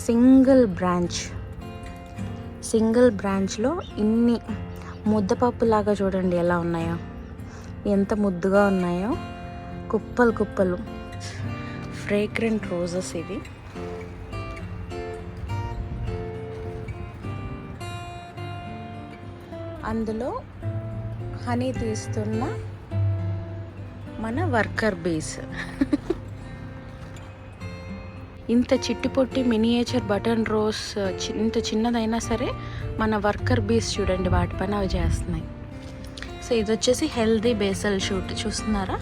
Single బ్రాంచ్లో ఇన్ని ముద్దపప్పు లాగా చూడండి ఎలా ఉన్నాయో, ఎంత ముద్దుగా ఉన్నాయో, కుప్పలు ఫ్రేగ్రెంట్ రోజెస్ ఇవి. అందులో హనీ తీస్తున్న మన వర్కర్ బీస్. ఇంత చిట్టిపొట్టి మినియేచర్ బటన్ రోజ్ ఇంత చిన్నదైనా సరే మన వర్కర్ బీస్ చూడండి వాటి పని అవి చేస్తున్నాయి. సో ఇది వచ్చేసి హెల్దీ బేసల్ షూట్ చూస్తున్నారా,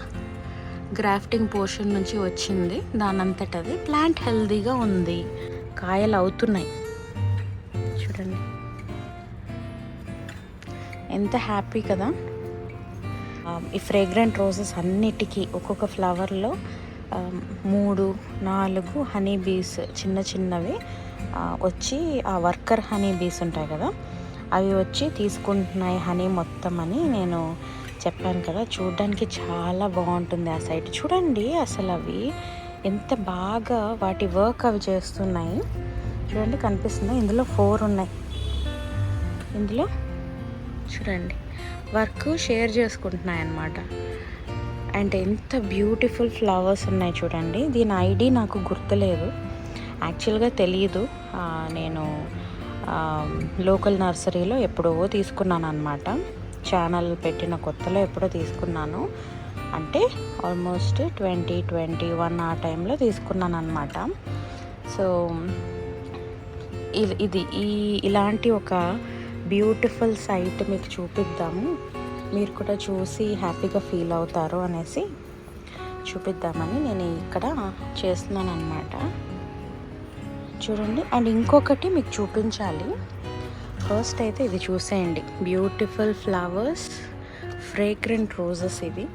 గ్రాఫ్టింగ్ పోర్షన్ నుంచి వచ్చింది. దానంతటది ప్లాంట్ హెల్దీగా ఉంది, కాయలు అవుతున్నాయి చూడండి, ఎంత హ్యాపీ కదా. ఈ ఫ్రేగ్రెంట్ రోజెస్ అన్నిటికీ ఒక్కొక్క ఫ్లవర్లో 3-4 హనీ బీస్ చిన్నవి వచ్చి, ఆ వర్కర్ హనీ బీస్ ఉంటాయి కదా అవి వచ్చి తీసుకుంటున్నాయి హనీ మొత్తం అని నేను చెప్పాను కదా. చూడడానికి చాలా బాగుంటుంది ఆ సైట్ చూడండి. అసలు అవి ఎంత బాగా వాటి వర్క్ అవి చేస్తున్నాయి చూడండి, కనిపిస్తుంది. ఇందులో 4 ఉన్నాయి. ఇందులో చూడండి వర్క్ షేర్ చేసుకుంటున్నాయి అన్నమాట. అండ్ ఎంత బ్యూటిఫుల్ ఫ్లవర్స్ ఉన్నాయి చూడండి. దీని ఐడి నాకు గుర్తులేదు, యాక్చువల్గా తెలియదు. నేను లోకల్ నర్సరీలో ఎప్పుడో తీసుకున్నాను అనమాట. ఛానల్ పెట్టిన కొత్తలో ఎప్పుడో తీసుకున్నాను, అంటే ఆల్మోస్ట్ 2021 ఆ టైంలో తీసుకున్నాను అనమాట. సో ఇది ఇలాంటి ఒక బ్యూటిఫుల్ సైట్ మీకు చూపిద్దాము, మీరు కూడా చూసి హ్యాపీగా ఫీల్ అవుతారు అనేసి చూపిద్దామని నేను ఇక్కడ చేస్తున్నాను అనమాట. చూడండి. అండ్ ఇంకొకటి మీకు చూపించాలి. ఫస్ట్ అయితే ఇది చూసేయండి, బ్యూటిఫుల్ ఫ్లవర్స్, ఫ్రేగ్రెంట్ రోజెస్ ఇవి.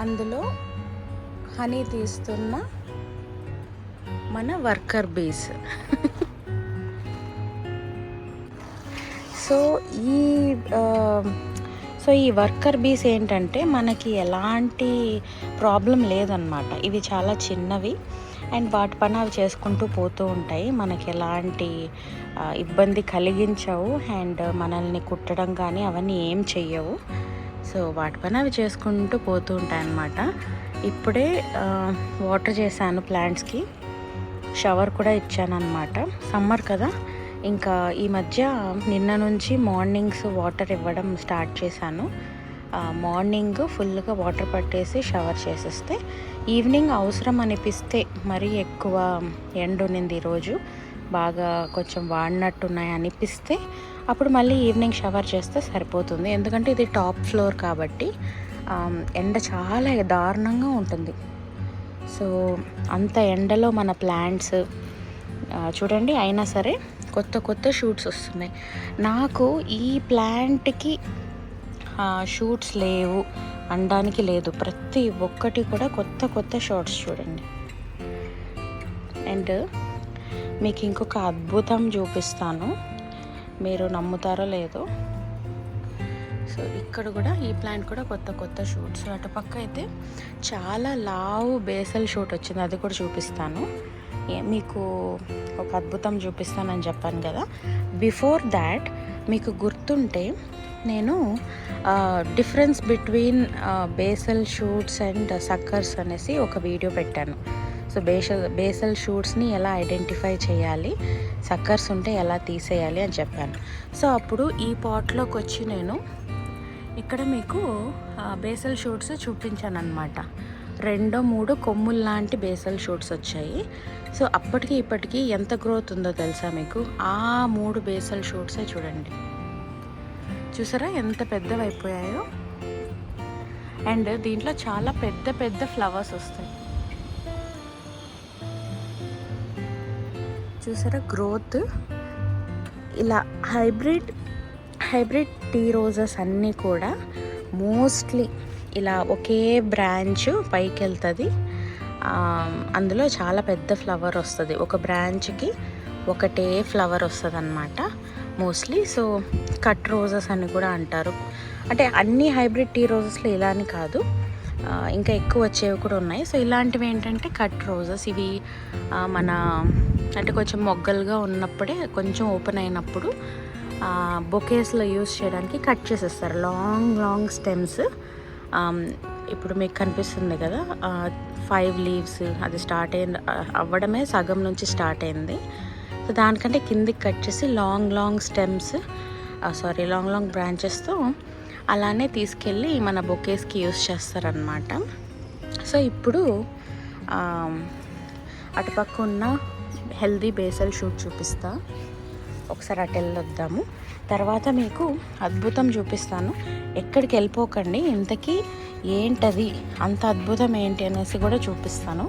అందులో హనీ తీస్తున్న మన వర్కర్ బీస్. సో ఈ వర్కర్ బీస్ ఏంటంటే మనకి ఎలాంటి ప్రాబ్లం లేదన్నమాట. ఇవి చాలా చిన్నవి అండ్ వాటి పని అవి చేసుకుంటూ పోతూ ఉంటాయి, మనకి ఎలాంటి ఇబ్బంది కలిగించవు అండ్ మనల్ని కుట్టడం కానీ అవన్నీ ఏం చెయ్యవు. సో వాటి పని అవి చేసుకుంటూ పోతూ ఉంటాయి అన్నమాట. ఇప్పుడే వాటర్ చేశాను ప్లాంట్స్కి, షవర్ కూడా ఇచ్చాను అనమాట. సమ్మర్ కదా, ఇంకా ఈ మధ్య నిన్న నుంచి మార్నింగ్స్ వాటర్ ఇవ్వడం స్టార్ట్ చేశాను. మార్నింగ్ ఫుల్గా వాటర్ పట్టేసి షవర్ చేసేస్తే ఈవినింగ్ అవసరం అనిపిస్తే, మరీ ఎక్కువ ఎండ ఉన్నింది ఈరోజు, బాగా కొంచెం వాడినట్టున్నాయి అనిపిస్తే అప్పుడు మళ్ళీ ఈవినింగ్ షవర్ చేస్తే సరిపోతుంది. ఎందుకంటే ఇది టాప్ ఫ్లోర్ కాబట్టి ఎండ చాలా దారుణంగా ఉంటుంది. సో అంత ఎండలో మన ప్లాంట్స్ చూడండి, అయినా సరే కొత్త షూట్స్ వస్తున్నాయి. నాకు ఈ ప్లాంట్కి షూట్స్ లేవు అనడానికి లేదు, ప్రతి ఒక్కటి కూడా కొత్త షాట్స్ చూడండి. అండ్ మీకు ఇంకొక అద్భుతం చూపిస్తాను, మీరు నమ్ముతారో లేదో. సో ఇక్కడ కూడా ఈ ప్లాంట్ కూడా కొత్త షూట్స్. అటుపక్క అయితే చాలా లావు బేసల్ షూట్ వచ్చింది, అది కూడా చూపిస్తాను. మీకు ఒక అద్భుతం చూపిస్తానని చెప్పాను కదా. బిఫోర్ దాట్ మీకు గుర్తుంటే నేను difference between basal shoots and suckers అనేసి ఒక వీడియో పెట్టాను. సో బేసల్ షూట్స్ని ఎలా ఐడెంటిఫై చేయాలి, సక్కర్స్ ఉంటే ఎలా తీసేయాలి అని చెప్పాను. సో అప్పుడు ఈ పాట్లోకి వచ్చి నేను ఇక్కడ మీకు బేసల్ షూట్స్ చూపించాను అనమాట. 2-3 కొమ్ములు లాంటి బేసల్ షూట్స్ వచ్చాయి. సో అప్పటికి ఇప్పటికీ ఎంత గ్రోత్ ఉందో తెలుసా మీకు? ఆ 3 బేసల్ షూట్సే చూడండి, చూసారా ఎంత పెద్దవి అయిపోయాయో. అండ్ దీంట్లో చాలా పెద్ద ఫ్లవర్స్ వస్తాయి, చూసారా గ్రోత్. ఇలా హైబ్రిడ్ టీ రోజెస్ అన్నీ కూడా మోస్ట్లీ ఇలా ఒకే బ్రాంచ్ పైకి వెళ్తుంది, అందులో చాలా పెద్ద ఫ్లవర్ వస్తుంది. ఒక బ్రాంచ్కి ఒకటే ఫ్లవర్ వస్తుంది అన్నమాట మోస్ట్లీ. సో కట్ రోజెస్ అని కూడా అంటారు. అంటే అన్ని హైబ్రిడ్ టీ రోజెస్లో ఇలా అని కాదు, ఇంకా ఎక్కువ వచ్చేవి కూడా ఉన్నాయి. సో ఇలాంటివి ఏంటంటే కట్ రోజెస్. ఇవి మన అంటే కొంచెం మొగ్గలుగా ఉన్నప్పుడే కొంచెం ఓపెన్ అయినప్పుడు బొకేస్లో యూస్ చేయడానికి కట్ చేసేస్తారు. Long long stems. ఇప్పుడు మీకు కనిపిస్తుంది కదా 5 లీవ్స్, అది స్టార్ట్ అయింది అవ్వడమే సగం నుంచి స్టార్ట్ అయింది. సో దానికంటే కిందికి కట్ చేసి long long stems long long బ్రాంచెస్తో అలానే తీసుకెళ్ళి మన బొకేస్కి యూస్ చేస్తారనమాట. సో ఇప్పుడు అటుపక్క ఉన్న హెల్దీ బేసల్ షూట్ చూపిస్తా. ఒకసారి అటు వెళ్ళొద్దాము. తర్వాత మీకు అద్భుతం చూపిస్తాను. ఎక్కడికి వెళ్ళిపోకండి, ఇంతకీ ఏంటది అంత అద్భుతం ఏంటి అనేసి కూడా చూపిస్తాను.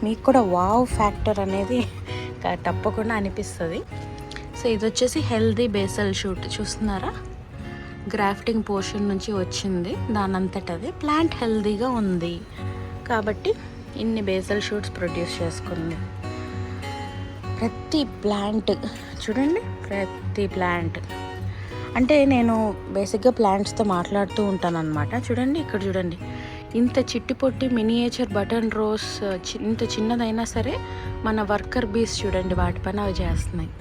మీకు కూడా వావ్ ఫ్యాక్టర్ అనేది తప్పకుండా అనిపిస్తుంది. సో ఇది వచ్చేసి హెల్దీ బేసల్ షూట్ చూస్తున్నారా, గ్రాఫ్టింగ్ పోర్షన్ నుంచి వచ్చింది. దానంతటది ప్లాంట్ హెల్దీగా ఉంది కాబట్టి ఇన్ని బేసల్ షూట్స్ ప్రొడ్యూస్ చేసుకుంది. ప్రతి ప్లాంట్ చూడండి, ప్రతి ప్లాంట్ అంటే నేను బేసిక్గా ప్లాంట్స్తో మాట్లాడుతూ ఉంటాను అనమాట. చూడండి ఇక్కడ చూడండి, ఇంత చిట్టి పొట్టి మినియేచర్ బటన్ రోస్ ఇంత చిన్నదైనా సరే మన వర్కర్ బీస్ చూడండి వాటి పని అవి చేస్తున్నాయి.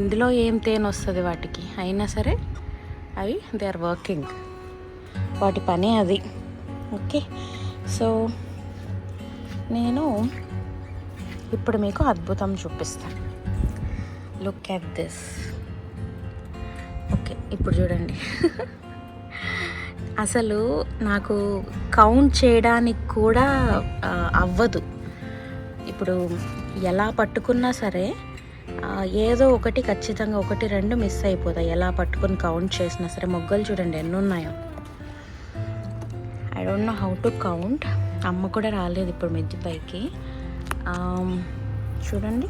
ఇందులో ఏం తేనె వస్తుంది వాటికి, అయినా సరే అవి దే ఆర్ వర్కింగ్, వాటి పని అది. ఓకే, సో నేను ఇప్పుడు మీకు అద్భుతం చూపిస్తాను. Look at this. ఓకే, ఇప్పుడు చూడండి. అసలు నాకు కౌంట్ చేయడానికి కూడా అవ్వదు. ఇప్పుడు ఎలా పట్టుకున్నా సరే ఏదో ఒకటి ఖచ్చితంగా 1-2 మిస్ అయిపోతాయి. ఎలా పట్టుకుని కౌంట్ చేసినా సరే. మొగ్గలు చూడండి ఎన్ని ఉన్నాయో. I don't know how to count. అమ్మ కూడా రాలేదు ఇప్పుడు మిద్ది పైకి. చూడండి,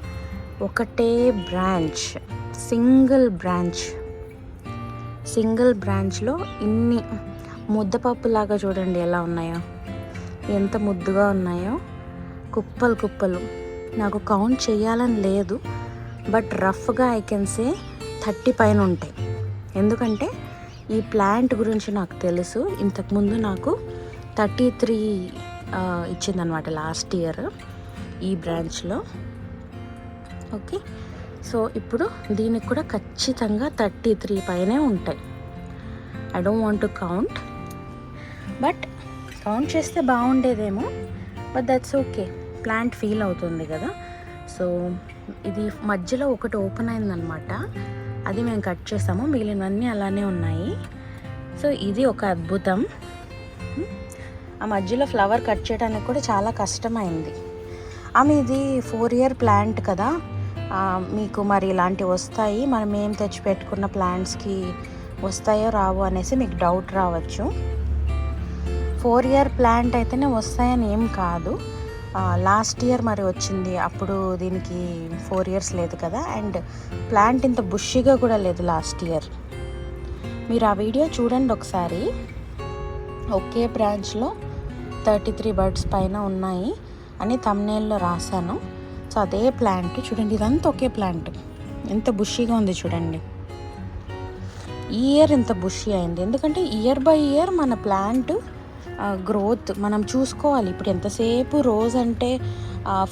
ఒకటే బ్రాంచ్, సింగిల్ బ్రాంచ్లో ఇన్ని ముద్దపప్పులాగా చూడండి ఎలా ఉన్నాయో, ఎంత ముద్దుగా ఉన్నాయో, కుప్పలు. నాకు కౌంట్ చేయాలని లేదు, బట్ రఫ్గా ఐ కెన్ సే 30 పైన ఉంటాయి. ఎందుకంటే ఈ ప్లాంట్ గురించి నాకు తెలుసు. ఇంతకుముందు నాకు 33 ఇచ్చిందనమాట లాస్ట్ ఇయర్ ఈ బ్రాంచ్లో. ఓకే, సో ఇప్పుడు దీనికి కూడా ఖచ్చితంగా 33 పైనే ఉంటాయి. I don't want to count, but count చేస్తే బాగుండేదేమో, but that's okay. Plant feel అవుతుంది కదా. సో ఇది మధ్యలో ఒకటి ఓపెన్ అయిందనమాట, అది మేము కట్ చేసాము. మిగిలినవన్నీ అలానే ఉన్నాయి. సో ఇది ఒక అద్భుతం. ఆ మధ్యలో ఫ్లవర్ కట్ చేయడానికి కూడా చాలా కష్టమైంది. ఇది 4 ఇయర్ ప్లాంట్ కదా, మీకు మరి ఇలాంటివి వస్తాయి, మనం ఏం తెచ్చి పెట్టుకున్న ప్లాంట్స్కి వస్తాయో రావో అనేసి మీకు డౌట్ రావచ్చు. 4 ఇయర్ ప్లాంట్ అయితేనే వస్తాయని ఏం కాదు. లాస్ట్ ఇయర్ మరి వచ్చింది, అప్పుడు దీనికి 4 ఇయర్స్ లేదు కదా. అండ్ ప్లాంట్ ఇంత బుషిగా కూడా లేదు లాస్ట్ ఇయర్. మీరు ఆ వీడియో చూడండి ఒకసారి. ఒకే బ్రాంచ్లో 33 బర్డ్స్ పైన ఉన్నాయి అని థంబ్నెయిల్లో రాశాను. సో అదే ప్లాంట్ చూడండి, ఇదంతా ఒకే ప్లాంట్, ఎంత బుషీగా ఉంది చూడండి. ఈ ఇయర్ ఇంత బుషీ అయింది ఎందుకంటే ఇయర్ బై ఇయర్ మన ప్లాంట్ గ్రోత్ మనం చూసుకోవాలి. ఇప్పుడు ఎంతసేపు రోజ్ అంటే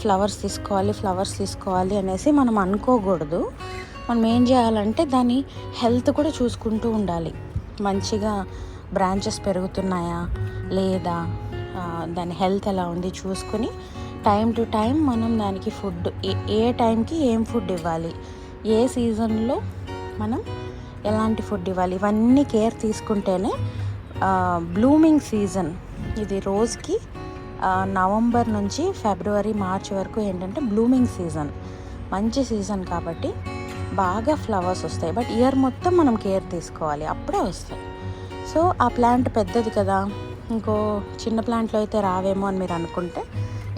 ఫ్లవర్స్ తీసుకోవాలి అనేసి మనం అనుకోకూడదు. మనం ఏం చేయాలంటే దాని హెల్త్ కూడా చూసుకుంటూ ఉండాలి. మంచిగా బ్రాంచెస్ పెరుగుతున్నాయా లేదా, దాని హెల్త్ ఎలా ఉంది చూసుకుని టైం టు టైం మనం దానికి ఫుడ్ ఏ టైంకి ఏం ఫుడ్ ఇవ్వాలి, ఏ సీజన్లో మనం ఎలాంటి ఫుడ్ ఇవ్వాలి, ఇవన్నీ కేర్ తీసుకుంటేనే బ్లూమింగ్ సీజన్ ఇది రోజుకి నవంబర్ నుంచి ఫిబ్రవరి మార్చ్ వరకు ఏంటంటే బ్లూమింగ్ సీజన్, మంచి సీజన్ కాబట్టి బాగా ఫ్లవర్స్ వస్తాయి. బట్ ఇయర్ మొత్తం మనం కేర్ తీసుకోవాలి, అప్పుడే వస్తాయి. సో ఆ ప్లాంట్ పెద్దది కదా, ఇంకో చిన్న ప్లాంట్లో అయితే రావేమో అని మీరు అనుకుంటే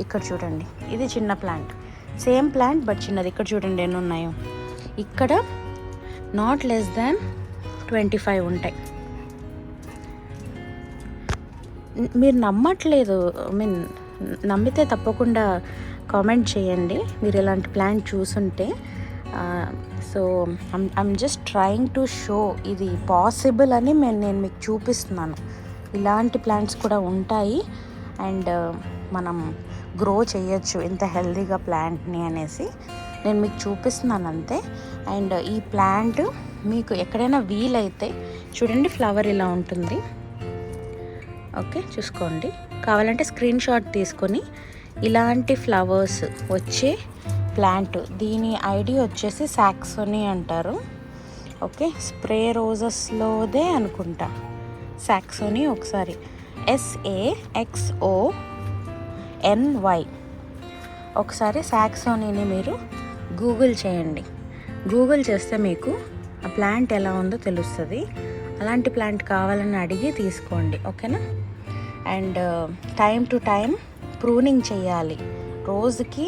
ఇక్కడ చూడండి, ఇది చిన్న ప్లాంట్, సేమ్ ప్లాంట్ బట్ చిన్నది. ఇక్కడ చూడండి ఎన్ని ఉన్నాయో, ఇక్కడ నాట్ లెస్ దాన్ 25 ఉంటాయి. మీరు నమ్మట్లేదు, నమ్మితే తప్పకుండా కామెంట్ చేయండి మీరు ఇలాంటి ప్లాంట్ చూసుంటే. So I'm just trying to show ఇది పాసిబుల్ అని నేను మీకు చూపిస్తున్నాను. ఇలాంటి ప్లాంట్స్ కూడా ఉంటాయి అండ్ మనం గ్రో చేయొచ్చు ఇంత హెల్తీగా ప్లాంట్ని అనేసి నేను మీకు చూపిస్తున్నాను అంతే. అండ్ ఈ ప్లాంట్ మీకు ఎక్కడైనా వీలైతే చూడండి, ఫ్లవర్ ఇలా ఉంటుంది. ఓకే, చూసుకోండి. కావాలంటే స్క్రీన్ షాట్ తీసుకొని ఇలాంటి ఫ్లవర్స్ వచ్చే ప్లాంట్, దీని ఐడి వచ్చేసి సాక్సోనీ అంటారు. ఓకే, స్ప్రే రోజెస్లోదే అనుకుంటా సాక్సోనీ. ఒకసారి SAXONY, ఒకసారి సాక్సోనీని మీరు గూగుల్ చేయండి. గూగుల్ చేస్తే మీకు ఆ ప్లాంట్ ఎలా ఉందో తెలుస్తుంది. అలాంటి ప్లాంట్ కావాలని అడిగి తీసుకోండి, ఓకేనా. And time to time pruning చేయాలి. రోజుకి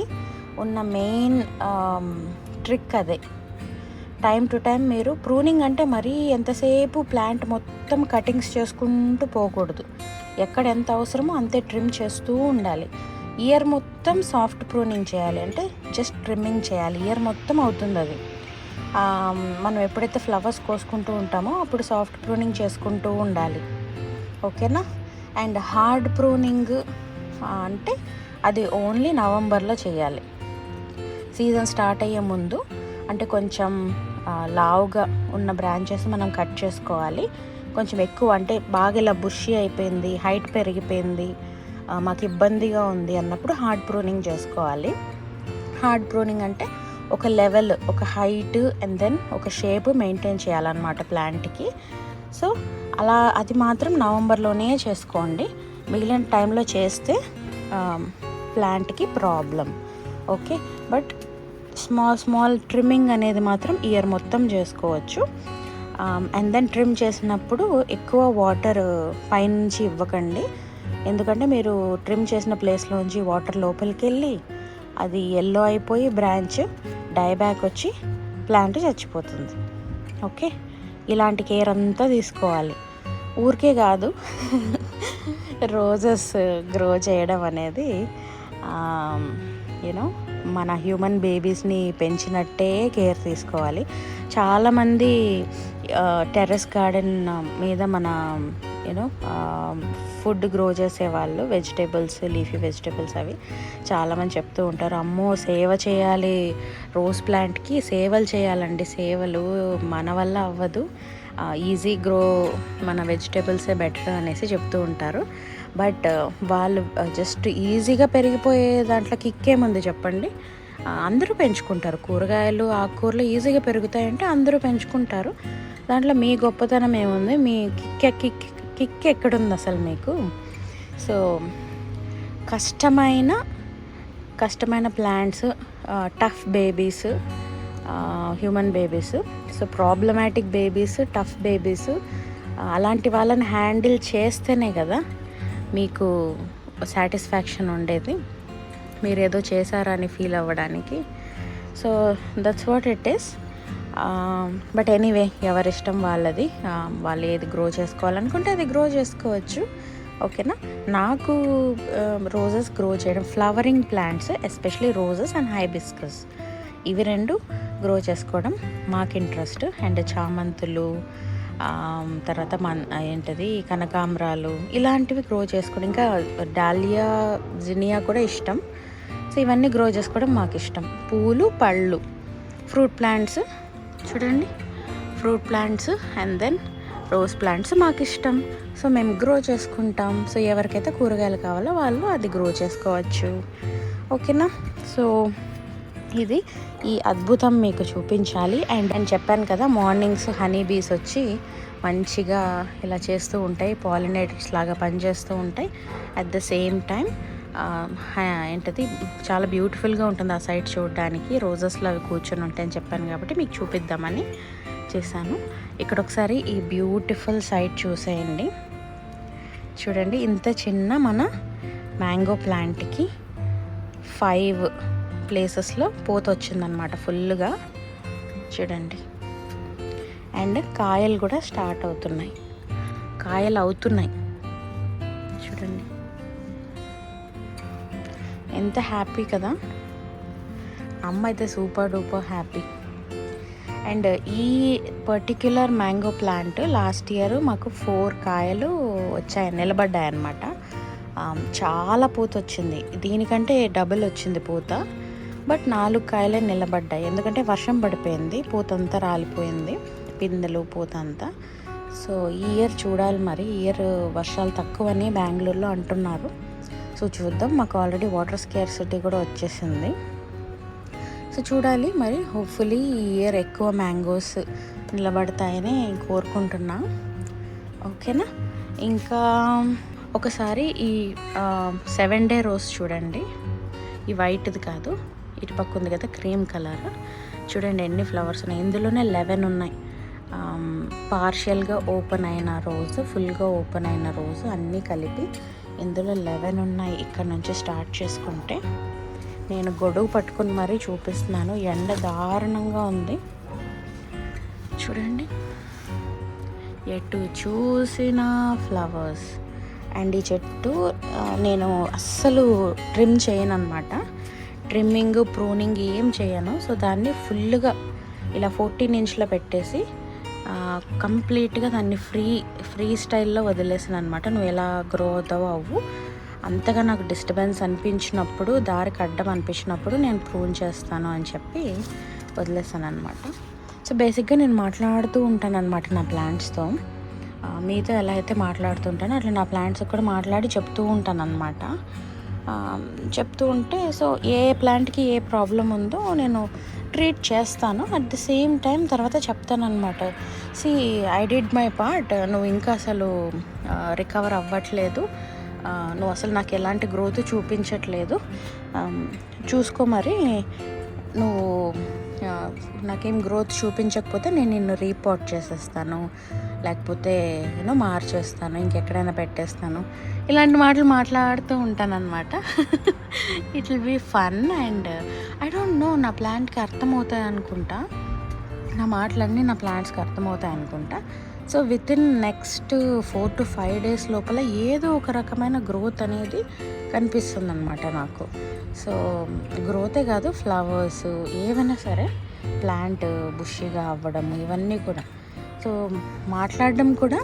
ఉన్న మెయిన్ ట్రిక్ అదే. టైం టు టైం మీరు ప్రూనింగ్ అంటే మరీ ఎంతసేపు ప్లాంట్ మొత్తం కటింగ్స్ చేసుకుంటూ పోకూడదు. ఎక్కడ ఎంత అవసరమో అంతే ట్రిమ్ చేస్తూ ఉండాలి. ఇయర్ మొత్తం సాఫ్ట్ ప్రూనింగ్ చేయాలి, అంటే జస్ట్ ట్రిమ్మింగ్ చేయాలి. ఇయర్ మొత్తం అవుతుంది అది. మనం ఎప్పుడైతే ఫ్లవర్స్ కోసుకుంటూ ఉంటామో అప్పుడు సాఫ్ట్ ప్రూనింగ్ చేసుకుంటూ ఉండాలి, ఓకేనా. అండ్ హార్డ్ ప్రూనింగ్ అంటే అది ఓన్లీ నవంబర్లో చేయాలి. సీజన్ స్టార్ట్ అయ్యే ముందు, అంటే కొంచెం లావుగా ఉన్న బ్రాంచెస్ మనం కట్ చేసుకోవాలి. కొంచెం ఎక్కువ అంటే బాగా ఇలా బుషీ అయిపోయింది, హైట్ పెరిగిపోయింది, మాకు ఇబ్బందిగా ఉంది అన్నప్పుడు హార్డ్ ప్రూనింగ్ చేసుకోవాలి. హార్డ్ ప్రూనింగ్ అంటే ఒక లెవెల్, ఒక హైట్ అండ్ దెన్ ఒక షేప్ మెయింటైన్ చేయాలన్నమాట ప్లాంట్కి. సో అలా అది మాత్రం నవంబర్లోనే చేసుకోండి. మిగిలిన టైంలో చేస్తే ప్లాంట్కి problem, okay. But small trimming అనేది మాత్రం ఇయర్ మొత్తం చేసుకోవచ్చు. అండ్ దెన్ ట్రిమ్ చేసినప్పుడు ఎక్కువ వాటర్ పైనుంచి ఇవ్వకండి, ఎందుకంటే మీరు ట్రిమ్ చేసిన ప్లేస్లోంచి వాటర్ లోపలికి వెళ్ళి అది ఎల్లో అయిపోయి బ్రాంచ్ డైబ్యాక్ వచ్చి ప్లాంట్ చచ్చిపోతుంది, ఓకే. ఇలాంటి కేర్ అంతా తీసుకోవాలి. ఊరికే కాదు, రోజెస్ గ్రో చేయడం అనేది యూనో మన హ్యూమన్ బేబీస్ని పెంచినట్టే కేర్ తీసుకోవాలి. చాలామంది టెర్రస్ గార్డెన్ మీద మన యూనో ఫుడ్ గ్రో చేసేవాళ్ళు, వెజిటేబుల్స్, లీఫీ వెజిటేబుల్స్ అవి చాలామంది చెప్తూ ఉంటారు, అమ్మో సేవ చేయాలి, రోజ్ ప్లాంట్కి సేవలు చేయాలండి, సేవలు మన వల్ల అవ్వదు, ఈజీ గ్రో మన వెజిటేబుల్సే బెటర్ అనేసి చెప్తూ ఉంటారు. బట్ వాళ్ళు జస్ట్ ఈజీగా పెరిగిపోయే దాంట్లో కిక్కేముంది చెప్పండి. అందరూ పెంచుకుంటారు, కూరగాయలు ఆకుకూరలు ఈజీగా పెరుగుతాయంటే అందరూ పెంచుకుంటారు. దాంట్లో మీ గొప్పతనం ఏముంది, మీ కిక్ ఎక్కడుంది అసలు మీకు. సో కష్టమైన plants, tough babies, human babies, so problematic babies, tough babies, అలాంటి వాళ్ళని హ్యాండిల్ చేస్తేనే కదా మీకు సాటిస్ఫాక్షన్ ఉండేది, మీరు ఏదో చేశారని ఫీల్ అవ్వడానికి. So that's what it is. But anyway, ఎవరిష్టం వాళ్ళది, వాళ్ళు ఏది గ్రో చేసుకోవాలనుకుంటే అది గ్రో చేసుకోవచ్చు, ఓకేనా. నాకు రోజెస్ గ్రో చేయడం, flowering plants especially roses and hibiscus, ఇవి రెండు గ్రో చేసుకోవడం మాకు ఇంట్రెస్ట్. అండ్ చామంతులు, తర్వాత ఏంటది కనకాంబరాలు, ఇలాంటివి గ్రో చేసుకోవడం, ఇంకా డాలియా, జినియా కూడా ఇష్టం. సో ఇవన్నీ గ్రో చేసుకోవడం మాకు ఇష్టం. పూలు, పళ్ళు, ఫ్రూట్ ప్లాంట్స్ చూడండి, fruit plants and then rose plants మాకు ఇష్టం. సో మేము గ్రో చేసుకుంటాం. సో ఎవరికైతే కూరగాయలు కావాలో వాళ్ళు అది గ్రో చేసుకోవచ్చు, ఓకేనా. సో ఇది ఈ అద్భుతం మీకు చూపించాలి. అండ్ నేను చెప్పాను కదా, మార్నింగ్స్ హనీ బీస్ వచ్చి మంచిగా ఇలా చేస్తూ ఉంటాయి, పాలినేటర్స్ లాగా పనిచేస్తూ ఉంటాయి. అట్ ద సేమ్ టైం ఏంటది చాలా బ్యూటిఫుల్గా ఉంటుంది ఆ సైడ్ చూడడానికి. రోజెస్లో అవి కూర్చొని ఉంటాయని చెప్పాను కాబట్టి మీకు చూపిద్దామని చేశాను. ఇక్కడ ఒకసారి ఈ బ్యూటిఫుల్ సైడ్ చూసేయండి. చూడండి, ఇంత చిన్న మన మ్యాంగో ప్లాంట్కి 5 ప్లేసెస్లో పూత వచ్చిందనమాట ఫుల్గా, చూడండి. అండ్ కాయలు కూడా స్టార్ట్ అవుతున్నాయి, కాయలు అవుతున్నాయి, చూడండి ఎంత హ్యాపీ కదా. అమ్మ అయితే సూపర్ డూపర్ హ్యాపీ. అండ్ ఈ particular mango plant last year మాకు 4 కాయలు వచ్చాయి, నిలబడ్డాయి అన్నమాట. చాలా పూత వచ్చింది, దీనికంటే డబుల్ వచ్చింది పూత. బట్ 4 కాయలే నిలబడ్డాయి, ఎందుకంటే వర్షం పడిపోయింది, పూత అంతా రాలిపోయింది, పిందెలు పూత అంతా. సో ఈ ఇయర్ చూడాలి మరి, ఈ ఇయర్ వర్షాలు తక్కువని బెంగళూరులో అంటున్నారు. సో చూద్దాం, మాకు ఆల్రెడీ వాటర్ స్కేర్సిటీ కూడా వచ్చేసింది. సో చూడాలి మరి, హోప్ఫుల్లీ ఈ ఇయర్ ఎక్కువ మ్యాంగోస్ నిలబడతాయని కోరుకుంటున్నా. ఓకేనా. ఇంకా ఒకసారి ఈ 7 డే రోజ్ చూడండి, ఈ వైట్ది కాదు, ఇటు పక్క ఉంది కదా క్రీమ్ కలర్, చూడండి ఎన్ని ఫ్లవర్స్ ఉన్నాయి. ఇందులోనే 11 ఉన్నాయి. పార్షియల్గా ఓపెన్ అయిన రోజు, ఫుల్గా ఓపెన్ అయిన రోజు అన్నీ కలిపి ఇందులో 11 ఉన్నాయి. ఇక్కడ నుంచి స్టార్ట్ చేసుకుంటే నేను గొడుగు పట్టుకుని మరీ చూపిస్తున్నాను, ఎండ దారుణంగా ఉంది చూడండి, ఎటు చూసిన ఫ్లవర్స్. అండ్ ఈ చెట్టు నేను అస్సలు ట్రిమ్ చేయను అనమాట, ట్రిమ్మింగ్ ప్రూనింగ్ ఏం చేయను. సో దాన్ని ఫుల్గా ఇలా 14 ఇంచ్లో పెట్టేసి కంప్లీట్గా దాన్ని ఫ్రీ స్టైల్లో వదిలేసాను అనమాట. నువ్వు ఎలా గ్రో అవుతావో అవ్వు, అంతగా నాకు డిస్టర్బెన్స్ అనిపించినప్పుడు, దారికి అడ్డం అనిపించినప్పుడు నేను ప్రూన్ చేస్తాను అని చెప్పి వదిలేసాను అనమాట. సో బేసిక్గా నేను మాట్లాడుతూ ఉంటాను అనమాట నా ప్లాంట్స్తో, మీతో ఎలా అయితే మాట్లాడుతుంటానో అట్లా నా ప్లాంట్స్ కూడా మాట్లాడి చెప్తూ ఉంటాను అనమాట. చెప్తూ ఉంటే సో ఏ ప్లాంట్కి ఏ ప్రాబ్లం ఉందో నేను ట్రీట్ చేస్తాను, అట్ ది సేమ్ టైం తర్వాత చెప్తాను అనమాట. See I did my part, నువ్వు ఇంకా అసలు రికవర్ అవ్వట్లేదు, నువ్వు అసలు నాకు ఎలాంటి గ్రోత్ చూపించట్లేదు, చూసుకో మరి, నువ్వు నాకేం గ్రోత్ చూపించకపోతే నేను నిన్ను రీపోర్ట్ చేసేస్తాను, లేకపోతే నేను మార్చేస్తాను, ఇంకెక్కడైనా పెట్టేస్తాను, ఇలాంటి మాటలు మాట్లాడుతూ ఉంటానన్నమాట. It will be fun. And I don't know, నా ప్లాంట్కి అర్థమవుతాయి అనుకుంటా, నా మాటలన్నీ నా ప్లాంట్స్కి అర్థమవుతాయి అనుకుంటా. So with in next 4 to 5 days లోపల ఏదో ఒక రకమైన గ్రోత్ అనేది కనిపిస్తుంది అనమాట నాకు. సో గ్రోతే కాదు, ఫ్లవర్స్ ఏవైనా సరే, ప్లాంట్ బుషిగా అవ్వడం, ఇవన్నీ కూడా. సో మాట్లాడడం కూడా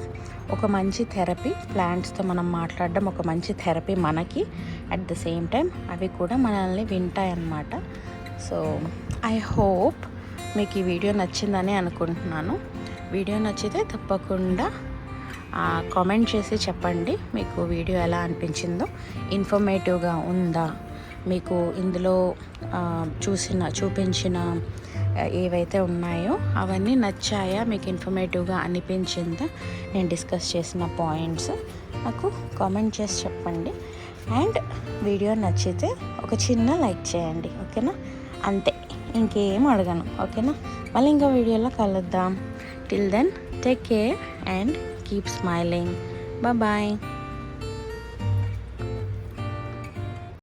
ఒక మంచి థెరపీ, ప్లాంట్స్తో మనం మాట్లాడడం ఒక మంచి థెరపీ మనకి. అట్ ద సేమ్ టైం అవి కూడా మనల్ని వింటాయి అన్నమాట. సో ఐ హోప్ మీకు ఈ వీడియో నచ్చిందని అనుకుంటున్నాను. వీడియో నచ్చితే తప్పకుండా కామెంట్ చేసి చెప్పండి మీకు వీడియో ఎలా అనిపించిందో, ఇన్ఫర్మేటివ్గా ఉందా, మీకు ఇందులో చూపించిన ఏవైతే ఉన్నాయో అవన్నీ నచ్చాయా, మీకు ఇన్ఫర్మేటివ్గా అనిపించిందా, నేను డిస్కస్ చేసిన పాయింట్స్ నాకు కామెంట్ చేసి చెప్పండి. అండ్ వీడియో నచ్చితే ఒక చిన్న లైక్ చేయండి, ఓకేనా, అంతే, ఇంకేం అడగను, ఓకేనా. మళ్ళీ ఇంకో వీడియోలో కలుద్దాం. Till then take care and keep smiling. Bye.